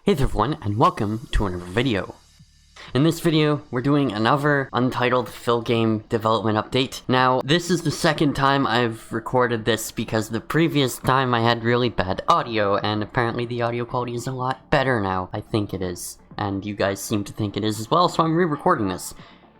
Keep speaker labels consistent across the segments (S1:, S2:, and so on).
S1: Hey there everyone, and welcome to another video. In this video, we're doing another Untitled Phil Game development update. Now, this is the second time I've recorded this because the previous time I had really bad audio, and apparently the audio quality is a lot better now. I think it is, and you guys seem to think it is as well, so I'm re-recording this.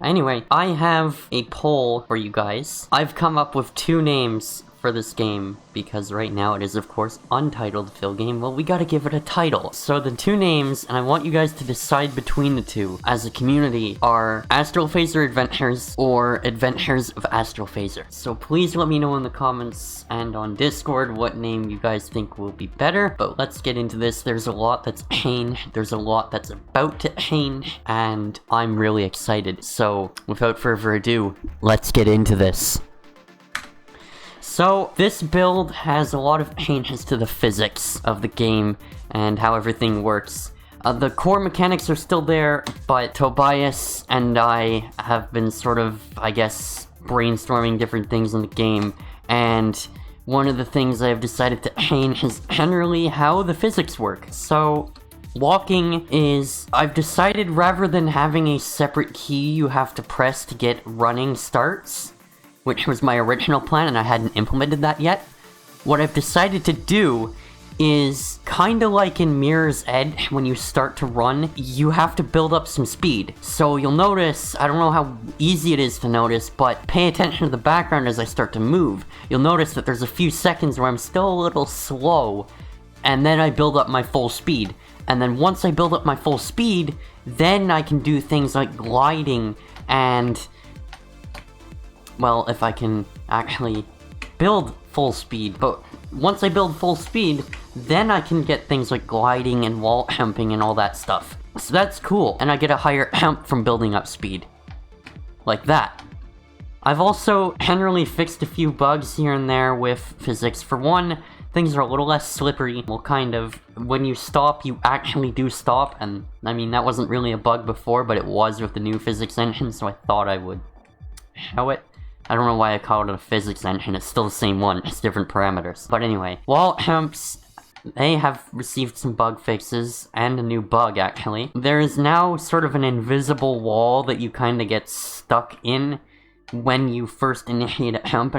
S1: Anyway, I have a poll for you guys. I've come up with two names for this game, because right now it is of course Untitled Phil Game. Well, we gotta give it a title. So the two names, and I want you guys to decide between the two as a community, are AstralPhaser Adventures or Adventures of AstralPhaser. So please let me know in the comments and on Discord what name you guys think will be better. But let's get into this. There's a lot that's changed, there's a lot that's about to change, and I'm really excited. So without further ado, let's get into this. So, this build has a lot of changes to the physics of the game and how everything works. The core mechanics are still there, but Tobias and I have been sort of, I guess, brainstorming different things in the game, and one of the things I've decided to change is generally how the physics work. So, walking is, I've decided rather than having a separate key you have to press to get running starts, which was my original plan and I hadn't implemented that yet, what I've decided to do is kinda like in Mirror's Edge, when you start to run, you have to build up some speed. So you'll notice, I don't know how easy it is to notice, but pay attention to the background as I start to move. You'll notice that there's a few seconds where I'm still a little slow, and then I build up my full speed. And then once I build up my full speed, then I can do things like gliding and, well, if I can actually build full speed, but once I build full speed, then I can get things like gliding and wall jumping and all that stuff. So that's cool, and I get a higher jump from building up speed. Like that. I've also generally fixed a few bugs here and there with physics. For one, things are a little less slippery. Well, kind of. When you stop, you actually do stop, and I mean, that wasn't really a bug before, but it was with the new physics engine, so I thought I would show it. I don't know why I called it a physics engine, it's still the same one, it's different parameters. But anyway, wall jumps, they have received some bug fixes, and a new bug actually. There is now sort of an invisible wall that you kinda get stuck in when you first initiate a jump,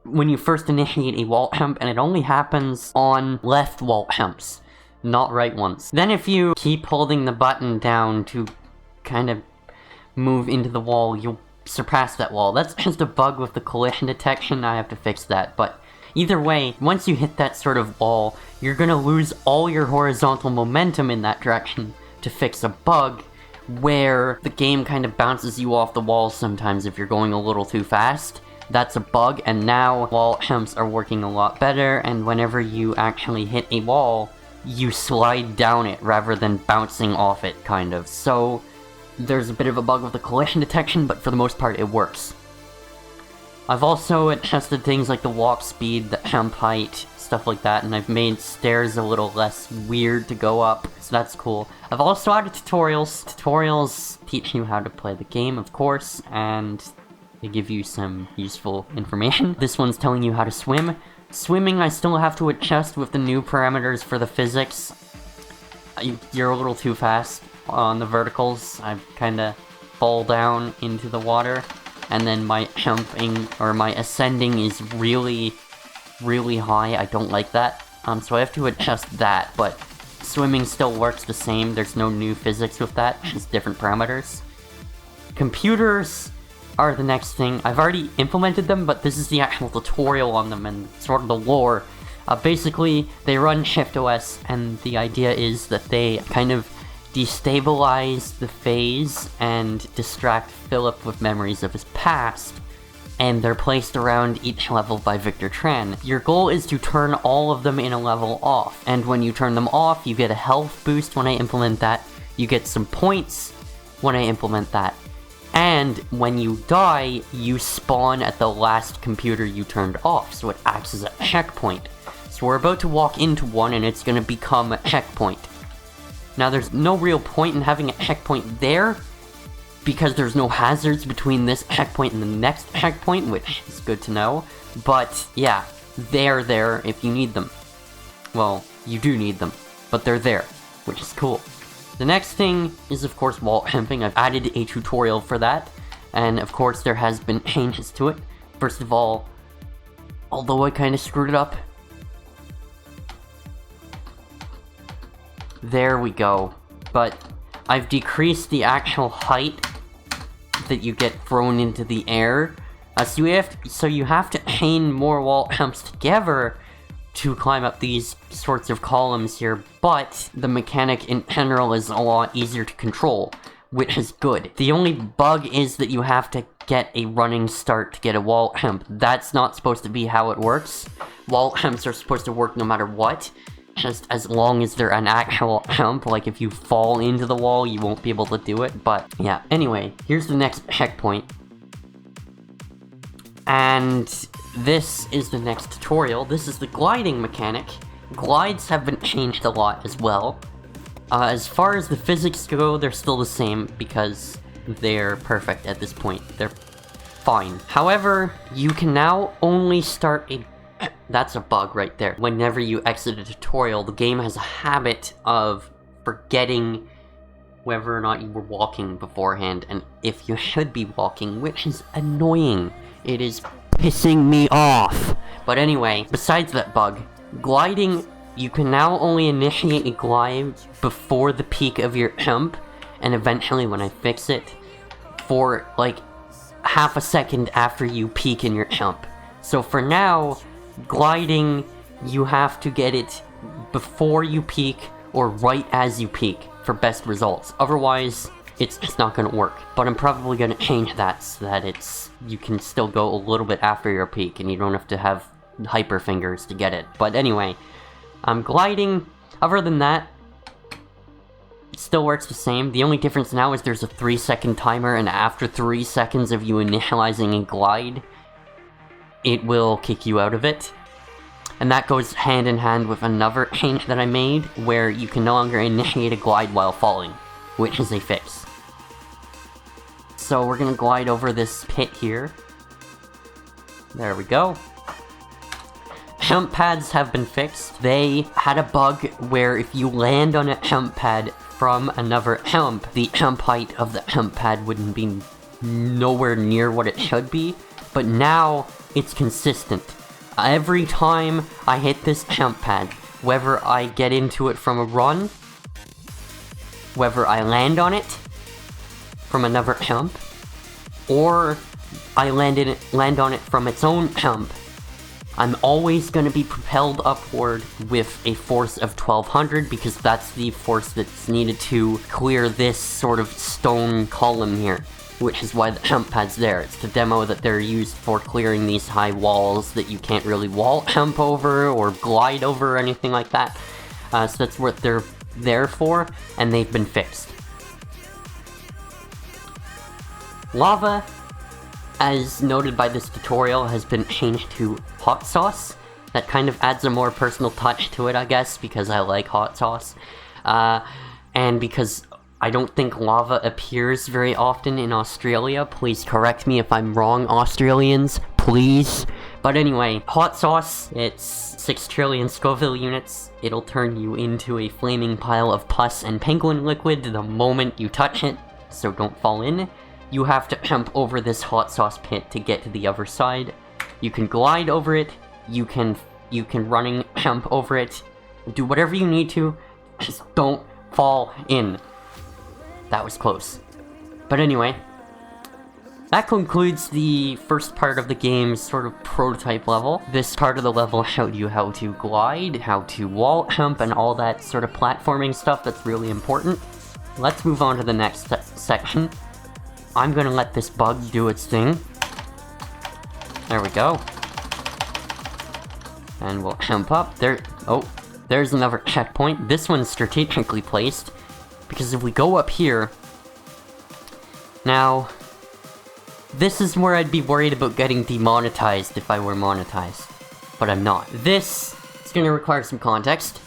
S1: when you first initiate a wall jump, and it only happens on left wall jumps, not right ones. Then if you keep holding the button down to kind of move into the wall, you'll surpass that wall. That's just a bug with the collision detection, I have to fix that, but either way, once you hit that sort of wall, you're gonna lose all your horizontal momentum in that direction to fix a bug where the game kind of bounces you off the wall sometimes if you're going a little too fast. That's a bug, and now wall jumps are working a lot better, and whenever you actually hit a wall, you slide down it rather than bouncing off it, kind of. So there's a bit of a bug with the collision detection, but for the most part it works. I've also adjusted things like the walk speed, the jump height, stuff like that, and I've made stairs a little less weird to go up, so that's cool. I've also added tutorials. Tutorials teach you how to play the game, of course, and they give you some useful information. This one's telling you how to swim. Swimming I still have to adjust with the new parameters for the physics. You're a little too fast on the verticals. I kinda fall down into the water, and then my jumping, or my ascending is really, really high. I don't like that, so I have to adjust that, but swimming still works the same. There's no new physics with that, just different parameters. Computers are the next thing. I've already implemented them, but this is the actual tutorial on them and sort of the lore. Basically, they run ShiftOS, and the idea is that they kind of destabilize the phase and distract Philip with memories of his past, and they're placed around each level by Victor Tran. Your goal is to turn all of them in a level off, and when you turn them off, you get a health boost when I implement that, you get some points when I implement that, and when you die, you spawn at the last computer you turned off, so it acts as a checkpoint. So we're about to walk into one, and it's gonna become a checkpoint. Now, there's no real point in having a checkpoint there, because there's no hazards between this checkpoint and the next checkpoint, which is good to know. But, yeah, they're there if you need them. Well, you do need them, but they're there. which is cool. The next thing is, of course, wall humping. I've added a tutorial for that, and of course there has been changes to it. First of all, although I kind of screwed it up, there we go. But I've decreased the actual height that you get thrown into the air. So you have to chain more wall jumps together to climb up these sorts of columns here, but the mechanic in general is a lot easier to control, which is good. The only bug is that you have to get a running start to get a wall jump. That's not supposed to be how it works. Wall jumps are supposed to work no matter what, just as long as they're an actual jump. Like, if you fall into the wall, you won't be able to do it, but yeah. Anyway, here's the next checkpoint. And this is the next tutorial. This is the gliding mechanic. Glides have been changed a lot as well. As far as the physics go, they're still the same because they're perfect at this point. They're fine. However, you can now only start a... That's a bug right there. Whenever you exit a tutorial, the game has a habit of forgetting whether or not you were walking beforehand, and if you should be walking, which is annoying. It is pissing me off. But anyway, besides that bug, gliding, you can now only initiate a glide before the peak of your jump, and eventually when I fix it, for like half a second after you peak in your jump. So for now, gliding, you have to get it before you peak or right as you peak for best results. Otherwise, it's not gonna work. But I'm probably gonna change that so that you can still go a little bit after your peak and you don't have to have hyper fingers to get it. But anyway, I'm gliding. Other than that, it still works the same. The only difference now is there's a 3-second timer, and after 3 seconds of you initializing a glide, it will kick you out of it. And that goes hand in hand with another change that I made, where you can no longer initiate a glide while falling, which is a fix. So we're gonna glide over this pit here. There we go. Jump pads have been fixed. They had a bug where if you land on a jump pad from another jump, the jump height of the jump pad wouldn't be nowhere near what it should be, but now it's consistent. Every time I hit this jump pad, whether I get into it from a run, whether I land on it from another jump, or I land on it from its own jump, I'm always going to be propelled upward with a force of 1200, because that's the force that's needed to clear this sort of stone column here, which is why the jump pad's there. It's to demo that they're used for clearing these high walls that you can't really wall jump over or glide over or anything like that. So that's what they're there for, and they've been fixed. Lava, as noted by this tutorial, has been changed to hot sauce. That kind of adds a more personal touch to it, I guess, because I like hot sauce. And because I don't think lava appears very often in Australia. Please correct me if I'm wrong, Australians, please. But anyway, hot sauce, it's 6 trillion Scoville units. It'll turn you into a flaming pile of pus and penguin liquid the moment you touch it, so don't fall in. You have to jump over this hot sauce pit to get to the other side. You can glide over it, you can running jump over it, do whatever you need to, just don't fall in. That was close. But anyway, that concludes the first part of the game's sort of prototype level. This part of the level showed you how to glide, how to wall jump, and all that sort of platforming stuff that's really important. Let's move on to the next section. I'm gonna let this bug do its thing. There we go. And we'll jump up. There's another checkpoint. This one's strategically placed, because if we go up here... Now, this is where I'd be worried about getting demonetized if I were monetized. But I'm not. This is gonna require some context.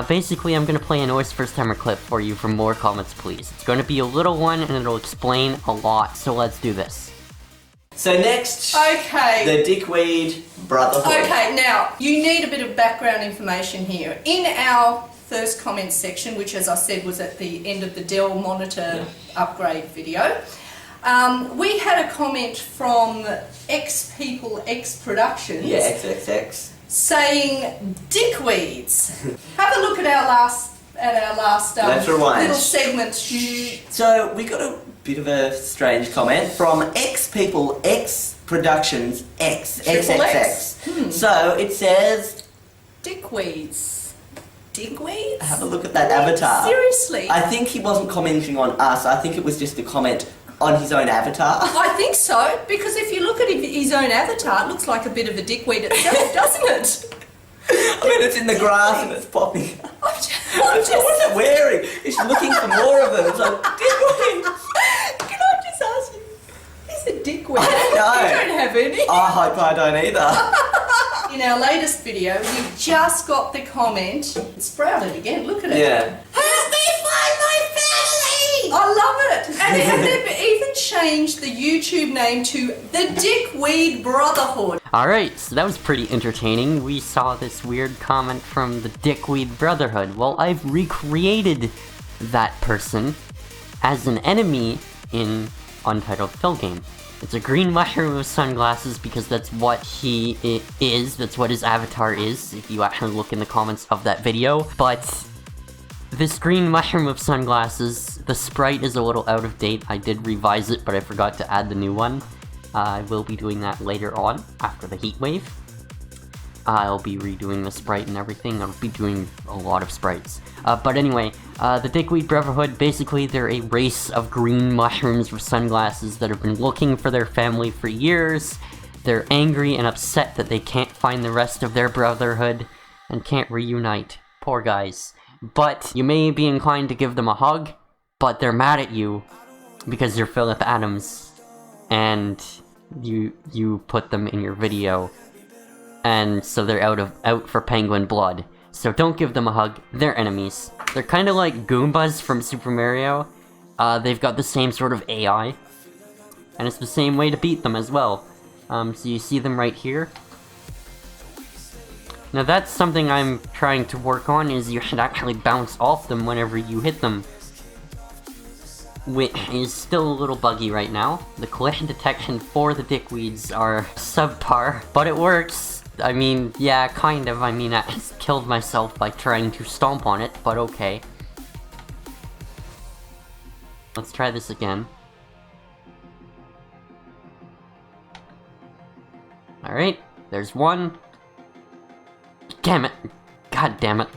S1: Basically, I'm gonna play an OSFirstTimer clip for you for more comments, please. It's gonna be a little one, and it'll explain a lot, so let's do this.
S2: So next, the Dick Weed Brotherhood.
S3: Okay, now, you need a bit of background information here. In our first comment section, which as I said was at the end of the Dell monitor upgrade video. We had a comment from X People X Productions.
S2: Yeah, XXX.
S3: Saying dickweeds. Have a look at our last little segment.
S2: So we got a bit of a strange comment from X People X Productions XXX. So it says
S3: dickweeds. Dickweeds?
S2: Have a look at that avatar.
S3: Seriously?
S2: I think he wasn't commenting on us. I think it was just a comment on his own avatar.
S3: I think so, because if you look at his own avatar, it looks like a bit of a dickweed itself, doesn't it?
S2: I mean, it's in the grass and it's popping.
S3: I'm just
S2: What's it wearing? It's looking for more of them. It's like, dickweed.
S3: Can I just ask you, is it dickweed?
S2: I don't know.
S3: You don't have any.
S2: I hope I don't either.
S3: In our latest video, we just got the comment. It sprouted again, look at it.
S2: Yeah.
S3: Help me find my family! I love it! And they've even changed the YouTube name to the Dick Weed Brotherhood.
S1: Alright, so that was pretty entertaining. We saw this weird comment from the Dick Weed Brotherhood. Well, I've recreated that person as an enemy in Untitled Phil Game. It's a green mushroom with sunglasses because that's what he is, that's what his avatar is, if you actually look in the comments of that video. But this green mushroom with sunglasses, the sprite is a little out of date. I did revise it, but I forgot to add the new one. I will be doing that later on, after the heat wave. I'll be redoing the sprite and everything. I'll be doing a lot of sprites. But anyway, the Dick Weed Brotherhood, basically they're a race of green mushrooms with sunglasses that have been looking for their family for years. They're angry and upset that they can't find the rest of their brotherhood and can't reunite. Poor guys. But you may be inclined to give them a hug, but they're mad at you because you're Philip Adams and you put them in your video. And so they're out for penguin blood. So don't give them a hug, they're enemies. They're kind of like Goombas from Super Mario. They've got the same sort of AI. And it's the same way to beat them as well. So you see them right here. Now that's something I'm trying to work on, is you should actually bounce off them whenever you hit them. Which is still a little buggy right now. The collision detection for the dickweeds are subpar, but it works. I mean, yeah, kind of. I mean, I just killed myself by trying to stomp on it, but okay. Let's try this again. Alright, there's one. Damn it. God damn it.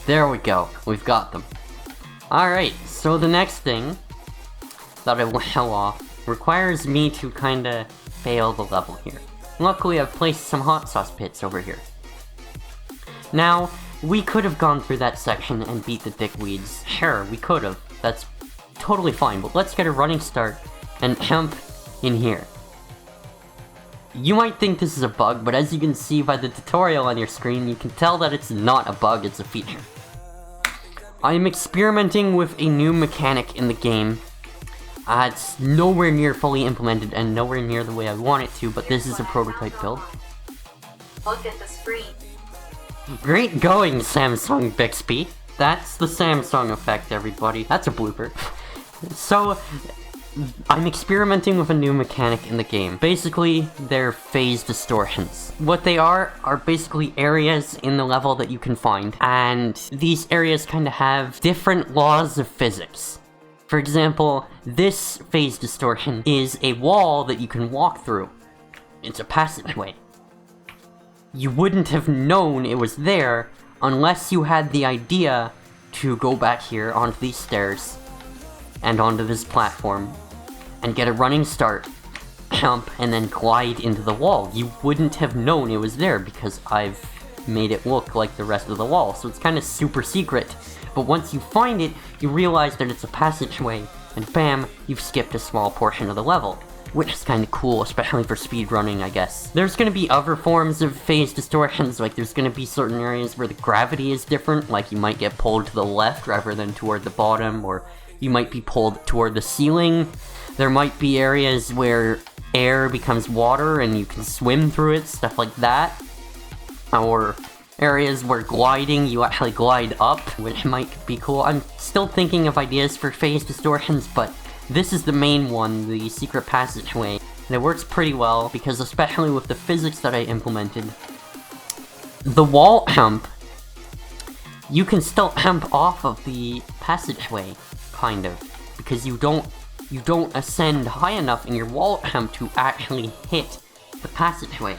S1: There we go, we've got them. Alright, so the next thing that I will show off requires me to kinda fail the level here. Luckily, I've placed some hot sauce pits over here. Now, we could have gone through that section and beat the dickweeds. Sure, we could have. That's totally fine, but let's get a running start and jump in here. You might think this is a bug, but as you can see by the tutorial on your screen, you can tell that it's not a bug, it's a feature. I am experimenting with a new mechanic in the game. It's nowhere near fully implemented and nowhere near the way I want it to, but this is a prototype build.
S4: Look at the screen.
S1: Great going, Samsung Bixby. That's the Samsung effect, everybody. That's a blooper. So, I'm experimenting with a new mechanic in the game. Basically, they're phase distortions. What they are basically areas in the level that you can find, and these areas kind of have different laws of physics. For example, this phase distortion is a wall that you can walk through. It's a passageway. You wouldn't have known it was there unless you had the idea to go back here onto these stairs and onto this platform and get a running start, jump, and then glide into the wall. You wouldn't have known it was there because I've made it look like the rest of the wall, so it's kind of super secret. But once you find it, you realize that it's a passageway, and bam, you've skipped a small portion of the level. Which is kind of cool, especially for speedrunning, I guess. There's gonna be other forms of phase distortions, like there's gonna be certain areas where the gravity is different, like you might get pulled to the left rather than toward the bottom, or you might be pulled toward the ceiling. There might be areas where air becomes water and you can swim through it, stuff like that. Or areas where gliding, you actually glide up, which might be cool. I'm still thinking of ideas for phase distortions, but this is the main one, the secret passageway. And it works pretty well, because especially with the physics that I implemented, the wall hump, you can still hump off of the passageway, kind of, because you don't ascend high enough in your wall hump to actually hit the passageway.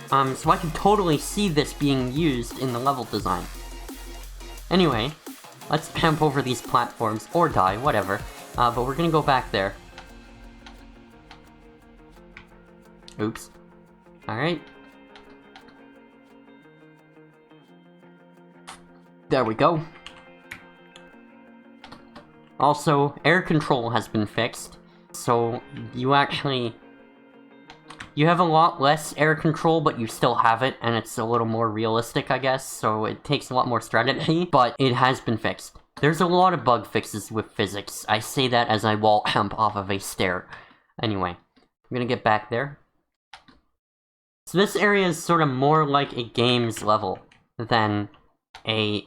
S1: So I can totally see this being used in the level design. Anyway, let's jump over these platforms, or die, whatever. But we're gonna go back there. Oops. Alright. There we go. Also, air control has been fixed, so you have a lot less air control, but you still have it, and it's a little more realistic, I guess, so it takes a lot more strategy, but it has been fixed. There's a lot of bug fixes with physics. I say that as I wall jump off of a stair. Anyway, I'm gonna get back there. So this area is sort of more like a games level than a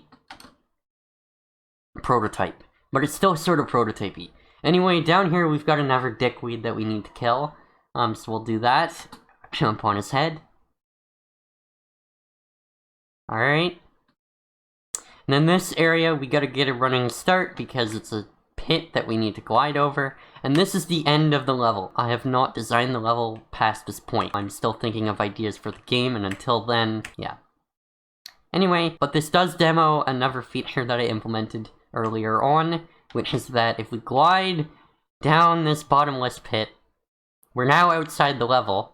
S1: prototype, but it's still sort of prototypey. Anyway, down here we've got another Dick Weed that we need to kill. So we'll do that. Jump on his head. Alright. And then this area, we gotta get a running start because it's a pit that we need to glide over. And this is the end of the level. I have not designed the level past this point. I'm still thinking of ideas for the game, and until then, yeah. Anyway, but this does demo another feature that I implemented earlier on, which is that if we glide down this bottomless pit, we're now outside the level.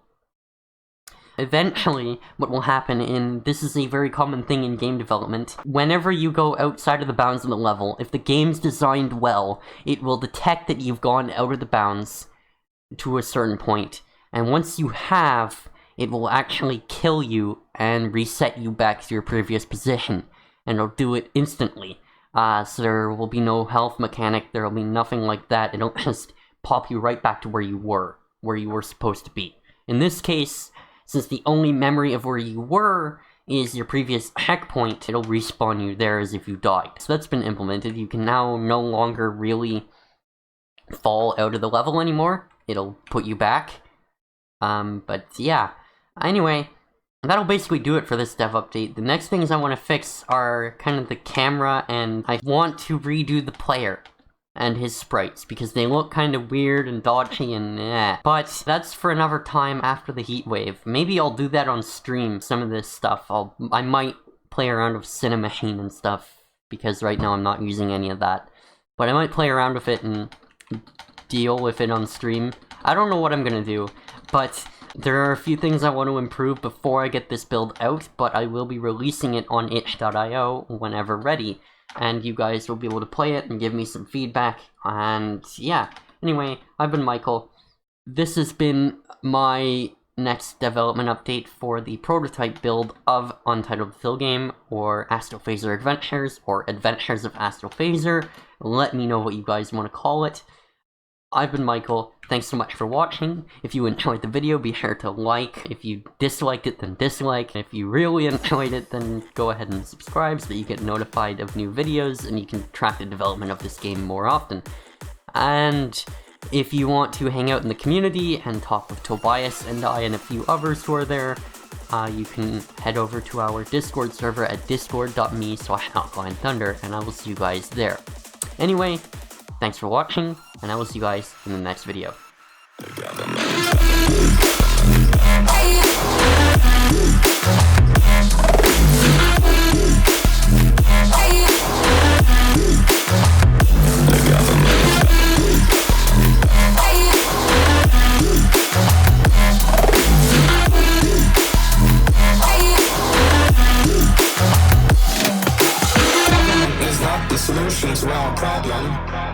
S1: Eventually, what will happen this is a very common thing in game development, whenever you go outside of the bounds of the level, if the game's designed well, it will detect that you've gone out of the bounds to a certain point, and once you have, it will actually kill you and reset you back to your previous position, and it'll do it instantly. So there will be no health mechanic, there will be nothing like that, it'll just pop you right back to where you were supposed to be. In this case, since the only memory of where you were is your previous checkpoint, it'll respawn you there as if you died. So that's been implemented. You can now no longer really fall out of the level anymore. It'll put you back. But yeah. Anyway, that'll basically do it for this dev update. The next things I want to fix are kind of the camera, and I want to redo the player and his sprites, because they look kind of weird and dodgy and eh. But that's for another time after the heat wave. Maybe I'll do that on stream, some of this stuff. I might play around with Cinemachine and stuff, because right now I'm not using any of that. But I might play around with it and deal with it on stream. I don't know what I'm gonna do, but there are a few things I want to improve before I get this build out, but I will be releasing it on itch.io whenever ready. And you guys will be able to play it and give me some feedback, and yeah. Anyway, I've been Michael. This has been my next development update for the prototype build of Untitled Phil Game, or AstralPhaser Adventures, or Adventures of AstralPhaser. Let me know what you guys want to call it. I've been Michael. Thanks so much for watching. If you enjoyed the video, be sure to like. If you disliked it, then dislike. If you really enjoyed it, then go ahead and subscribe so that you get notified of new videos and you can track the development of this game more often. And if you want to hang out in the community and talk with Tobias and I and a few others who are there, you can head over to our Discord server at discord.me/OutlineThunder, and I will see you guys there. Anyway, thanks for watching, and I will see you guys in the next video.
S5: It's not the solution to our problem.